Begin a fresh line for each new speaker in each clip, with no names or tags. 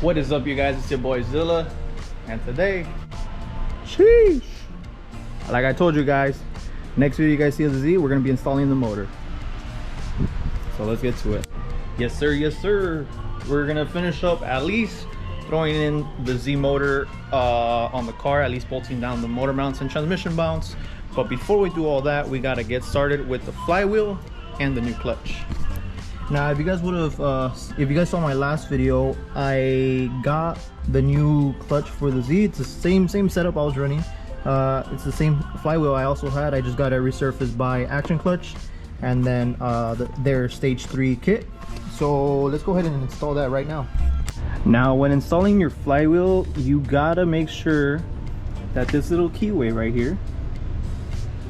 What is up, you guys? It's your boy Zilla, and today, sheesh, like I told you guys, next video you guys see of the Z, we're gonna be installing the motor. So let's get to it. Yes sir, yes sir. We're gonna finish up at least throwing in the Z motor on the car, at least bolting down the motor mounts and transmission mounts. But before we do all that, we gotta get started with the flywheel and the new clutch. Now, if you guys would have, if you guys saw my last video, I got the new clutch for the Z. It's the same setup I was running. It's the same flywheel I also had. I just got it resurfaced by Action Clutch, and then their stage 3 kit. So let's go ahead and install that right now. Now, when installing your flywheel, you gotta make sure that this little keyway right here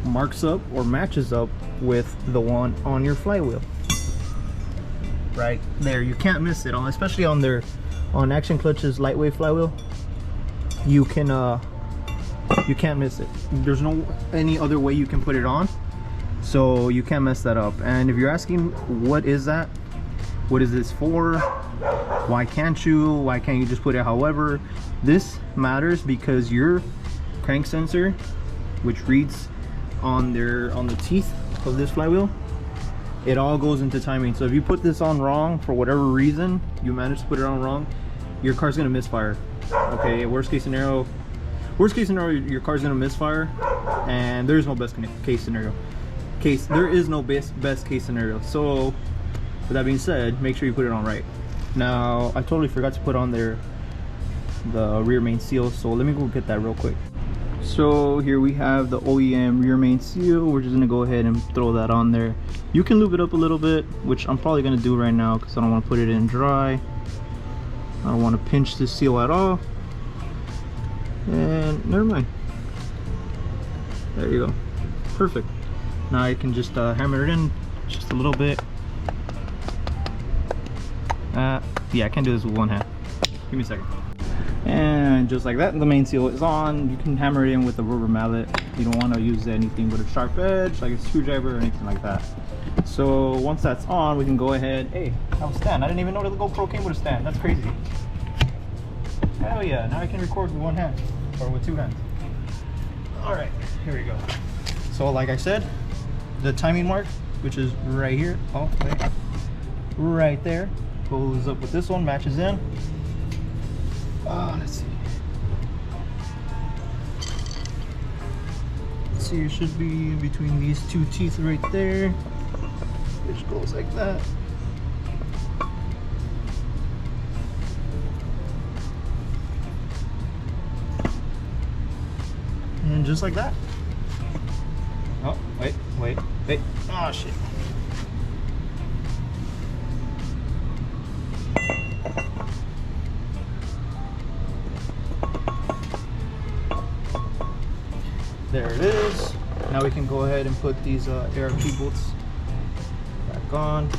marks up or matches up with the one on your flywheel. Right there, you can't miss it, especially on Action Clutch's lightweight flywheel. You can't miss it. There's no any other way you can put it on, so you can't mess that up. And if you're asking, what is that, what is this for, why can't you just put it however, this matters because your crank sensor, which reads on the teeth of this flywheel, it all goes into timing. So if you put this on wrong for whatever reason, you manage to put it on wrong, your car's gonna misfire. Okay, worst case scenario, your car's gonna misfire, and there's no best case scenario. There is no best case scenario. So with that being said, make sure you put it on right. Now, I totally forgot to put on the rear main seal, so let me go get that real quick. So here we have the OEM rear main seal. We're just gonna go ahead and throw that on there. You can lube it up a little bit, which I'm probably gonna do right now because I don't want to put it in dry. I don't want to pinch this seal at all. And never mind. There you go. Perfect. Now I can just hammer it in just a little bit. Yeah, I can't do this with one hand. Give me a second. And just like that, the main seal is on. You can hammer it in with a rubber mallet. You don't want to use anything with a sharp edge, like a screwdriver or anything like that. So once that's on, we can go ahead. Hey, I have a stand. I didn't even know the GoPro came with a stand. That's crazy. Hell yeah, now I can record with one hand, or with two hands. All right, here we go. So like I said, the timing mark, which is right here, oh wait, right there, goes up with this one, matches in. Let's see. Let's see, it should be in between these two teeth right there, which goes like that. And just like that. Oh, wait. Oh, shit. There it is. Now we can go ahead and put these ARP bolts back on.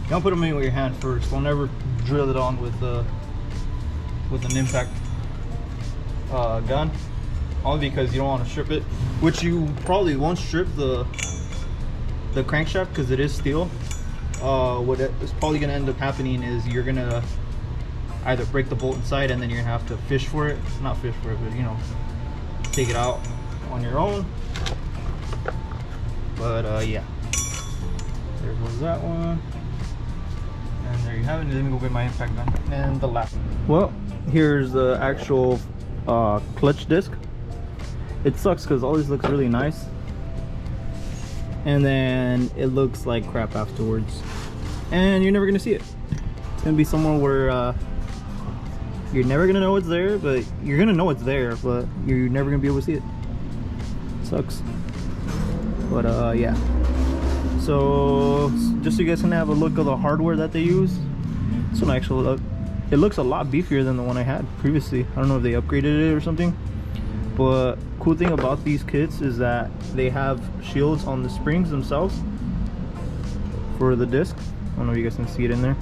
Don't put them in with your hand first. Don't ever drill it on with an impact gun, only because you don't want to strip it, which you probably won't strip the crankshaft because it is steel. What is probably going to end up happening is you're going to either break the bolt inside and then you're going to have to fish for it. Not fish for it, but you know, take it out on your own. But yeah, there goes that one. And there you have it. Let me go get my impact gun and the last. Well, here's the actual clutch disc. It sucks because all this looks really nice, and then it looks like crap afterwards, and you're never gonna see it. It's gonna be somewhere where you're never gonna know it's there, but you're gonna know it's there, but you're never gonna be able to see it. Sucks. But yeah, so just so you guys can have a look of the hardware that they use, this one actually it looks a lot beefier than the one I had previously. I don't know if they upgraded it or something, but cool thing about these kits is that they have shields on the springs themselves for the disc. I don't know if you guys can see it in there,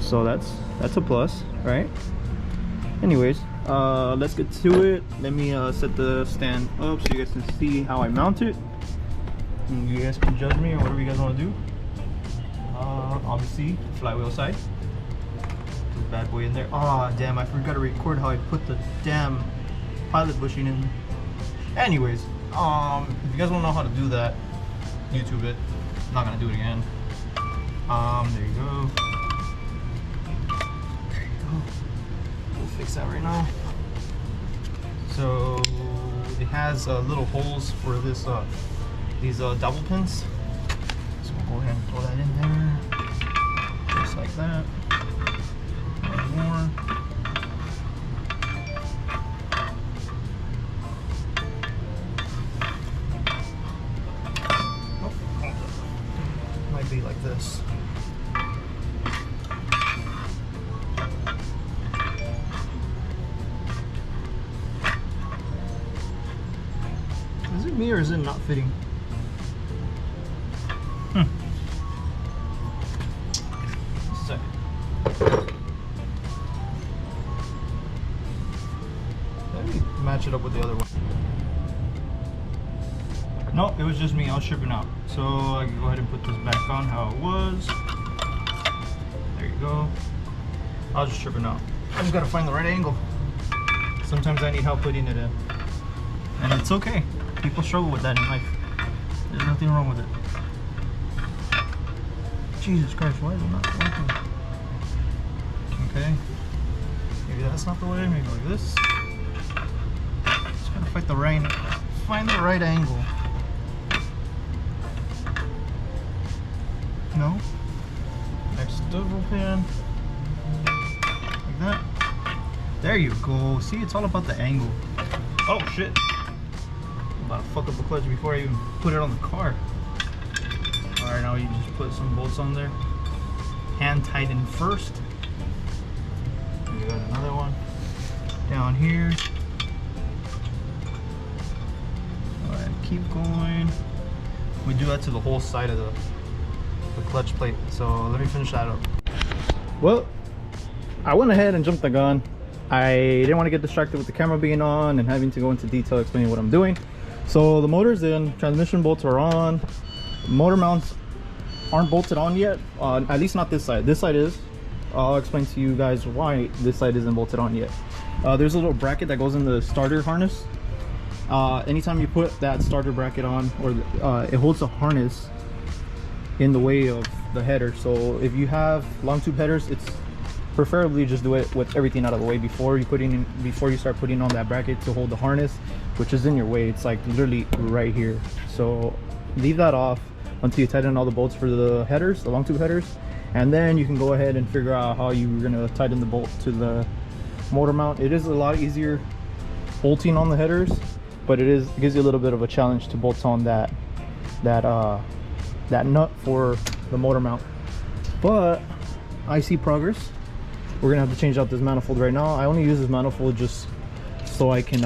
so that's a plus, right? Anyways, let's get to it. Let me set the stand up so you guys can see how I mount it, and you guys can judge me or whatever you guys want to do. Obviously flywheel side, this bad boy in there. Oh damn, I forgot to record how I put the damn pilot bushing in. Anyways, if you guys want to know how to do that, YouTube it. I'm not gonna do it again. There you go. There you go. We'll fix that right now. So it has little holes for this these double pins. So we'll go ahead and throw that in there, just like that. One more. Might be like this. Is it me or is it not fitting? Just a second. Let me match it up with the other one. Nope, it was just me. I was tripping out. So I can go ahead and put this back on how it was. There you go. I was just tripping out. I just gotta find the right angle. Sometimes I need help putting it in. And it's okay. People struggle with that in life. There's nothing wrong with it. Jesus Christ, why is it not working? Okay. Maybe that's not the way, maybe like this. Just gotta find the right angle. No. Next double pin. Like that. There you go. See, it's all about the angle. Oh shit. I'm about to fuck up the clutch before I even put it on the car. Alright, now you just put some bolts on there. Hand tighten first. We got another one down here. Alright, keep going. We do that to the whole side of the clutch plate. So let me finish that up. Well, I went ahead and jumped the gun. I didn't want to get distracted with the camera being on and having to go into detail explaining what I'm doing. So the motor's in, transmission bolts are on, motor mounts aren't bolted on yet, at least not this side. This side is. I'll explain to you guys why this side isn't bolted on yet. There's a little bracket that goes in the starter harness. Anytime you put that starter bracket on, or it holds the harness in the way of the header. So if you have long tube headers, it's preferably just do it with everything out of the way before you start putting on that bracket to hold the harness, which is in your way. It's like literally right here. So leave that off until you tighten all the bolts for the headers, the long tube headers, and then you can go ahead and figure out how you're gonna tighten the bolt to the motor mount. It is a lot easier bolting on the headers, but it gives you a little bit of a challenge to bolt on that nut for the motor mount. But I see progress. We're gonna have to change out this manifold right now. I only use this manifold just so I can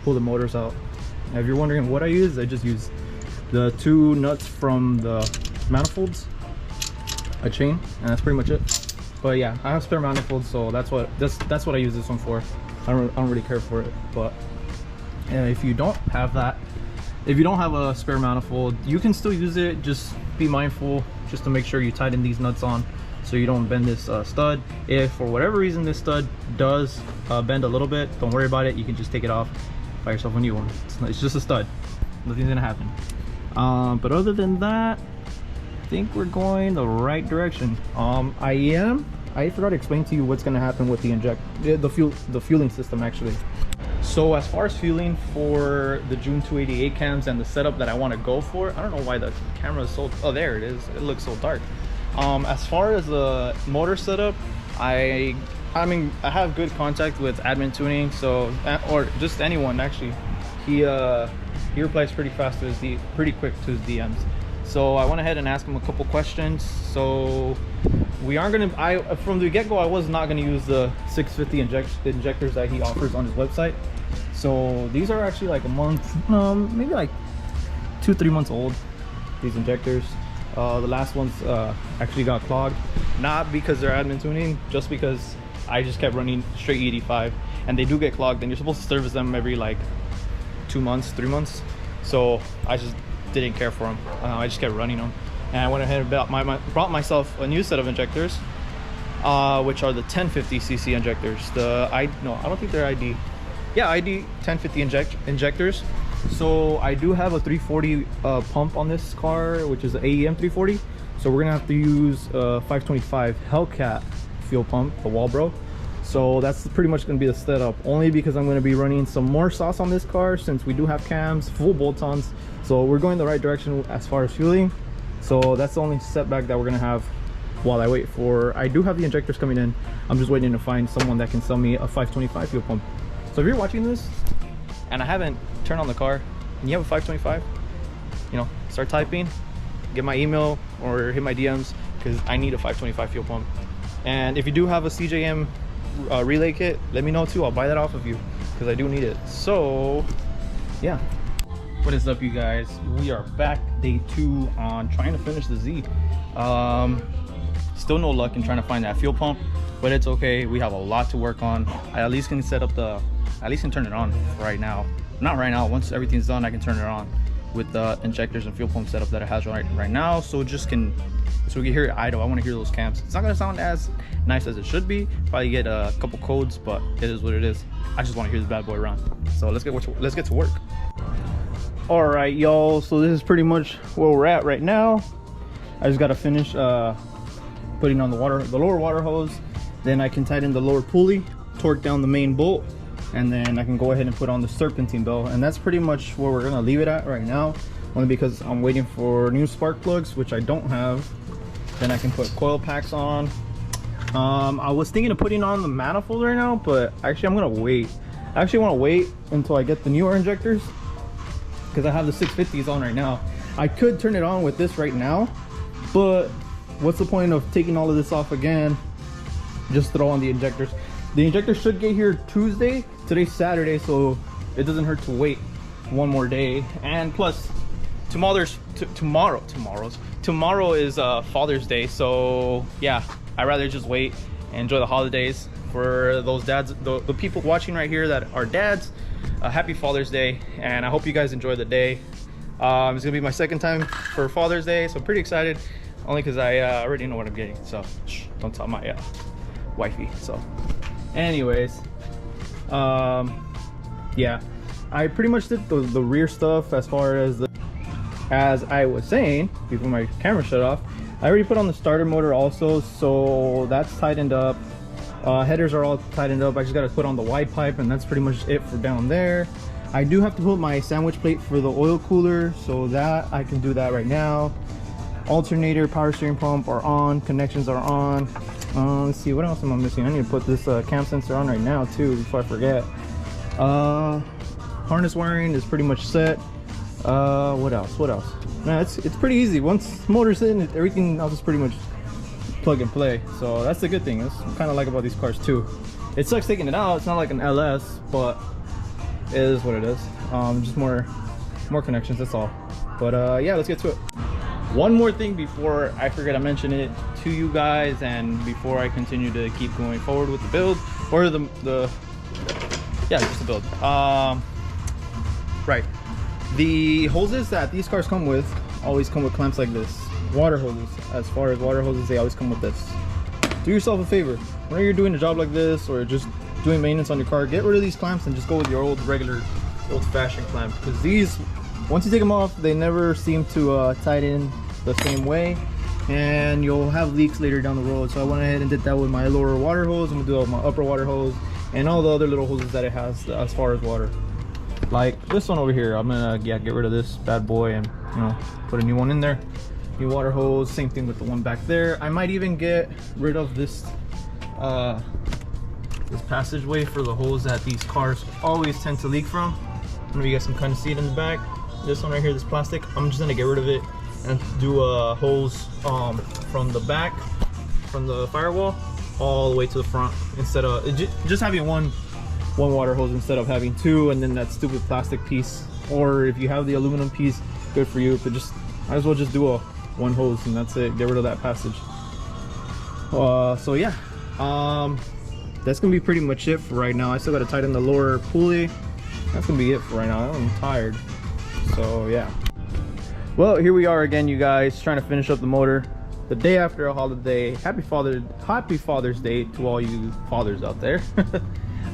pull the motors out. Now, if you're wondering what I use, I just use the 2 nuts from the manifolds, a chain, and that's pretty much it. But yeah, I have spare manifolds, so that's what I use this one for. I don't really care for it. But if you don't have that, if you don't have a spare manifold, you can still use it. Just be mindful just to make sure you tighten these nuts on so you don't bend this stud. If for whatever reason this stud does bend a little bit, don't worry about it. You can just take it off, buy yourself a new one. It's just a stud, nothing's gonna happen. But other than that, I think we're going the right direction. I forgot to explain to you what's gonna happen with the fueling system actually. So as far as fueling for the June 288 cams and the setup that I want to go for, I don't know why the camera is so, oh there it is, it looks so dark. As far as the motor setup, I mean I have good contact with Admin Tuning, so, or just anyone actually. He replies pretty fast to his pretty quick to his DMs. So I went ahead and asked him a couple questions. So we aren't gonna, from the get-go I was not gonna use the 650 injectors that he offers on his website. So these are actually like a month, maybe like 2-3 months old, these injectors. The last ones actually got clogged, not because they're Admin Tuning, just because I just kept running straight E85. and they do get clogged, and you're supposed to service them every like 2 months, 3 months. So I just didn't care for them. I just kept running them, and I went ahead and brought myself a new set of injectors, which are the 1050cc injectors. I don't think they're ID. Yeah, ID 1050 injectors. So I do have a 340 pump on this car, which is an AEM 340. So we're gonna have to use 525 Hellcat fuel pump, the Walbro. So that's pretty much going to be the setup, only because I'm going to be running some more sauce on this car since we do have cams, full bolt-ons. So we're going the right direction as far as fueling. So that's the only setback that we're going to have while I wait for, I do have the injectors coming in. I'm just waiting to find someone that can sell me a 525 fuel pump. So if you're watching this and I haven't turned on the car and you have a 525, you know, start typing, get my email or hit my DMs, because I need a 525 fuel pump. And if you do have a CJM relay kit, let me know too. I'll buy that off of you because I do need it. So yeah, what is up, you guys? We are back, day 2 on trying to finish the Z. Still no luck in trying to find that fuel pump, but it's okay. We have a lot to work on. I at least can set up the, at least can turn it on right now. Not right now, once everything's done I can turn it on with the injectors and fuel pump setup that it has right now. So just can, so we can hear it idle. I want to hear those cams. It's not going to sound as nice as it should be. Probably get a couple codes, but it is what it is. I just want to hear this bad boy run. So let's get to work. All right, y'all. So this is pretty much where we're at right now. I just got to finish putting on the lower water hose. Then I can tighten the lower pulley, torque down the main bolt, and then I can go ahead and put on the serpentine belt. And that's pretty much where we're gonna leave it at right now, only because I'm waiting for new spark plugs, which I don't have. Then I can put coil packs on. I was thinking of putting on the manifold right now, but actually I'm gonna wait. I actually want to wait until I get the newer injectors, because I have the 650s on right now. I could turn it on with this right now, but what's the point of taking all of this off again? Just throw on the injectors. The injectors should get here Tuesday. Today's Saturday, so it doesn't hurt to wait one more day. And plus, tomorrow is Father's Day, so yeah, I'd rather just wait and enjoy the holidays. For those dads, the people watching right here that are dads, happy Father's Day, and I hope you guys enjoy the day. It's gonna be my second time for Father's Day, so I'm pretty excited, only because I already know what I'm getting, so shh, don't tell my wifey. So anyways, yeah, I pretty much did the rear stuff as far as as I was saying before my camera shut off. I already put on the starter motor also, so that's tightened up. Headers are all tightened up. I just got to put on the wide pipe, and that's pretty much it for down there. I do have to put my sandwich plate for the oil cooler, so that I can do that right now. Alternator, power steering pump are on, connections are on. Let's see, what else am I missing? I need to put this cam sensor on right now too before I forget. Harness wiring is pretty much set. What else? Man, it's pretty easy. Once motor's in, everything else is pretty much plug and play. So that's the good thing. That's kind of like about these cars too. It sucks taking it out. It's not like an LS, but it is what it is. Just more connections, that's all. But yeah, let's get to it. One more thing before I forget to mention it to you guys, and before I continue to keep going forward with the build, or yeah, just the build. Right, the hoses that these cars come with always come with clamps like this. Water hoses, as far as water hoses, they always come with this. Do yourself a favor, whenever you're doing a job like this or just doing maintenance on your car, get rid of these clamps and just go with your regular old-fashioned clamp, because these, once you take them off, they never seem to tighten the same way, and you'll have leaks later down the road. So I went ahead and did that with my lower water hose. I'm gonna do that with my upper water hose and all the other little hoses that it has as far as water. Like this one over here, I'm gonna get rid of this bad boy and, you know, put a new one in there. New water hose, same thing with the one back there. I might even get rid of this this passageway for the hose that these cars always tend to leak from. I don't know if you guys can kind of see it in the back. This one right here, this plastic, I'm just gonna get rid of it and do a hose from the back, from the firewall, all the way to the front, instead of just having one water hose instead of having two, and then that stupid plastic piece. Or if you have the aluminum piece, good for you. But just might as well just do a one hose and that's it. Get rid of that passage. So yeah, that's gonna be pretty much it for right now. I still gotta tighten the lower pulley. That's gonna be it for right now. I'm tired, so yeah. Well, here we are again, you guys, trying to finish up the motor the day after a holiday. Happy Father's Day to all you fathers out there.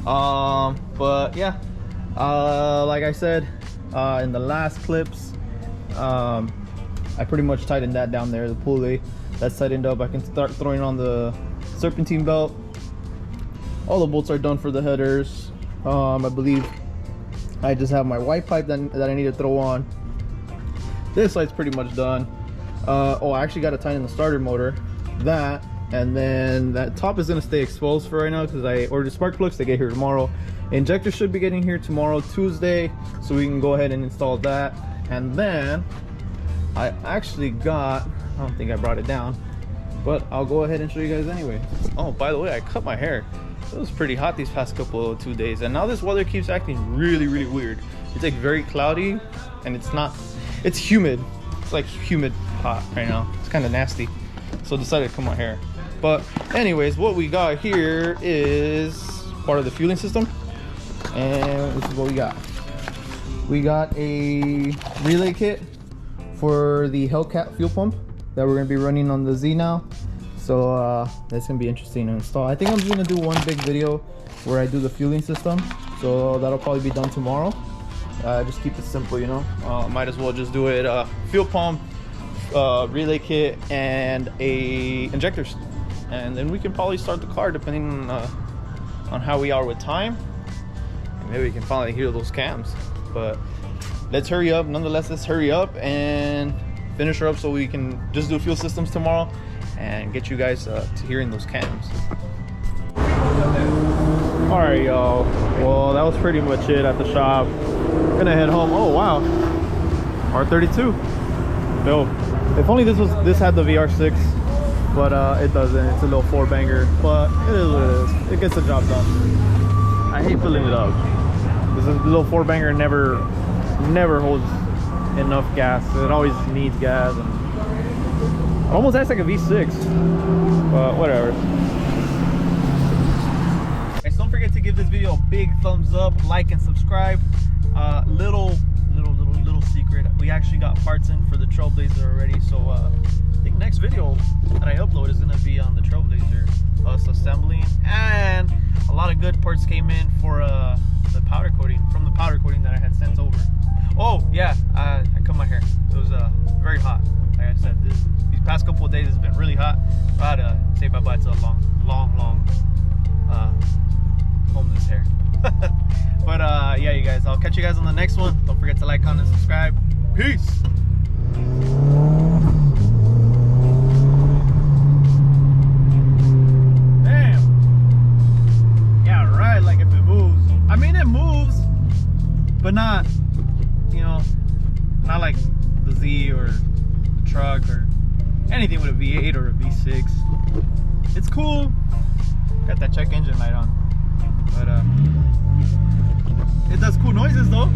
But yeah, like I said in the last clips, I pretty much tightened that down there, the pulley. That's tightened up. I can start throwing on the serpentine belt. All the bolts are done for the headers. I believe I just have my white pipe that I need to throw on. This side's pretty much done. Oh, I actually got to tighten the starter motor. That, and then that top is going to stay exposed for right now because I ordered spark plugs to get here tomorrow. Injector should be getting here tomorrow, Tuesday, so we can go ahead and install that. And then I actually got, I don't think I brought it down, but I'll go ahead and show you guys anyway. Oh, by the way, I cut my hair. It was pretty hot these past 2 days, and now this weather keeps acting really weird. It's like very cloudy, and it's humid. It's like humid hot right now. It's kind of nasty, so I decided to cut my hair. But anyways, what we got here is part of the fueling system, and this is what we got. We got a relay kit for the Hellcat fuel pump that we're going to be running on the Z now. So that's gonna be interesting to install. I think I'm just gonna do one big video where I do the fueling system, so that'll probably be done tomorrow. Just keep it simple, you know. Might as well just do it fuel pump, relay kit, and a injectors, and then we can probably start the car depending on how we are with time, and maybe we can finally hear those cams. But let's hurry up. Nonetheless, let's hurry up and finish her up so we can just do fuel systems tomorrow and get you guys to hearing those cams. All right, y'all. Well, that was pretty much it at the shop. Gonna head home. Oh wow, R32. No, if only this had the VR6, but it doesn't. It's a little 4-banger, but it is what it is. It gets the job done. I hate filling it up. This little 4-banger never holds enough gas. It always needs gas, and almost acts like a V6, but whatever. Guys, don't forget to give this video a big thumbs up, like and subscribe. Little secret, we actually got parts in for the Trailblazer already, so I think next video that I upload is gonna be on the Trailblazer, us assembling, and a lot of good parts came in for the powder coating, from the powder coating that I had sent over. Oh yeah, I cut my hair. It was very hot. Like I said, these past couple of days has been really hot. I had to say bye-bye to a long homeless hair. But yeah, you guys, I'll catch you guys on the next one. Don't forget to like, comment, and subscribe. Peace. Damn. Yeah, right. Like if it moves. I mean, it moves, but not, you know, not like the Z or the truck or anything with a V8 or a V6. It's cool. Got that check engine light on, but it does cool noises though.